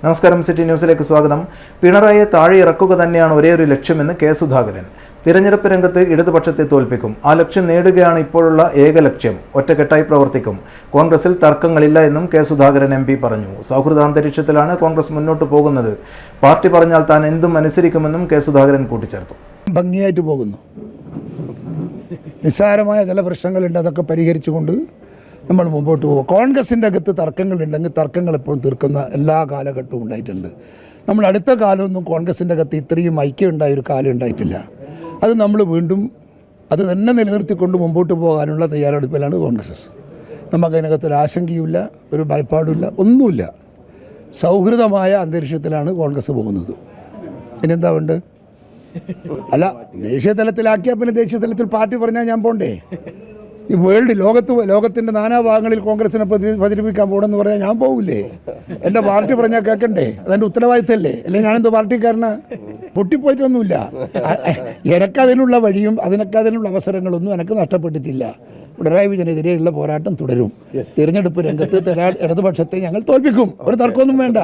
നമസ്കാരം, സിറ്റി ന്യൂസിലേക്ക് സ്വാഗതം. പിണറായിയെ താഴെ ഇറക്കുക തന്നെയാണ് ഒരേയൊരു ലക്ഷ്യമെന്ന് കെ സുധാകരൻ. തിരഞ്ഞെടുപ്പ് രംഗത്ത് ഇടതുപക്ഷത്തെ തോൽപ്പിക്കും. ആ ലക്ഷ്യം നേടുകയാണ് ഇപ്പോഴുള്ള ഏക ലക്ഷ്യം. ഒറ്റക്കെട്ടായി പ്രവർത്തിക്കും. കോൺഗ്രസിൽ തർക്കങ്ങളില്ല എന്നും കെ സുധാകരൻ MP പറഞ്ഞു. സൗഹൃദാന്തരീക്ഷത്തിലാണ് കോൺഗ്രസ് മുന്നോട്ട് പോകുന്നത്. പാർട്ടി പറഞ്ഞാൽ താൻ എന്തും അനുസരിക്കുമെന്നും കെ സുധാകരൻ കൂട്ടിച്ചേർത്തു. ഭംഗിയായിട്ട് പോകുന്നു. നിസ്സാരമായ ചില പ്രശ്നങ്ങളുണ്ട്, അതൊക്കെ പരിഹരിച്ചുകൊണ്ട് നമ്മൾ മുമ്പോട്ട് പോകും. കോൺഗ്രസിൻ്റെ അകത്ത് തർക്കങ്ങളുണ്ടെങ്കിൽ തർക്കങ്ങൾ എപ്പോഴും തീർക്കുന്ന എല്ലാ കാലഘട്ടവും ഉണ്ടായിട്ടുണ്ട്. നമ്മൾ അടുത്ത കാലമൊന്നും കോൺഗ്രസിൻ്റെ അകത്ത് ഇത്രയും ഐക്യം ഉണ്ടായ ഒരു കാലം ഉണ്ടായിട്ടില്ല. അത് നമ്മൾ വീണ്ടും അത് തന്നെ നിലനിർത്തിക്കൊണ്ട് മുമ്പോട്ട് പോകാനുള്ള തയ്യാറെടുപ്പിലാണ് കോൺഗ്രസ്. നമുക്കതിനകത്തൊരു ആശങ്കയുമില്ല, ഒരു ഭയപ്പാടുമില്ല, ഒന്നുമില്ല. സൗഹൃദമായ അന്തരീക്ഷത്തിലാണ് കോൺഗ്രസ് പോകുന്നത്. ഇനിയെന്താ വേണ്ട? അല്ല, ദേശീയ തലത്തിലാക്കിയാൽ പിന്നെ ദേശീയ തലത്തിൽ പാർട്ടി പറഞ്ഞാൽ ഞാൻ പോണ്ടേ? ഈ ലോകത്തിൻ്റെ നാനാഭാഗങ്ങളിൽ കോൺഗ്രസിനെ പ്രചരിപ്പിക്കാൻ പോകണമെന്ന് പറഞ്ഞാൽ ഞാൻ പോകില്ലേ? എൻ്റെ പാർട്ടി പറഞ്ഞാൽ കേൾക്കണ്ടേ? അതെൻ്റെ ഉത്തരവാദിത്തമല്ലേ? അല്ലെങ്കിൽ ഞാനെന്ത് പാർട്ടിക്കാരനാ? പൊട്ടിപ്പോയിട്ടൊന്നുമില്ല. എനക്കതിനുള്ള വഴിയും അതിനുള്ള അവസരങ്ങളൊന്നും എനിക്ക് നഷ്ടപ്പെട്ടിട്ടില്ല. പിണറായി വിജയനെതിരെയുള്ള പോരാട്ടം തുടരും. തിരഞ്ഞെടുപ്പ് രംഗത്ത് ഇടതുപക്ഷത്തെ ഞങ്ങൾ തോൽപ്പിക്കും. ഒരു തർക്കമൊന്നും വേണ്ട.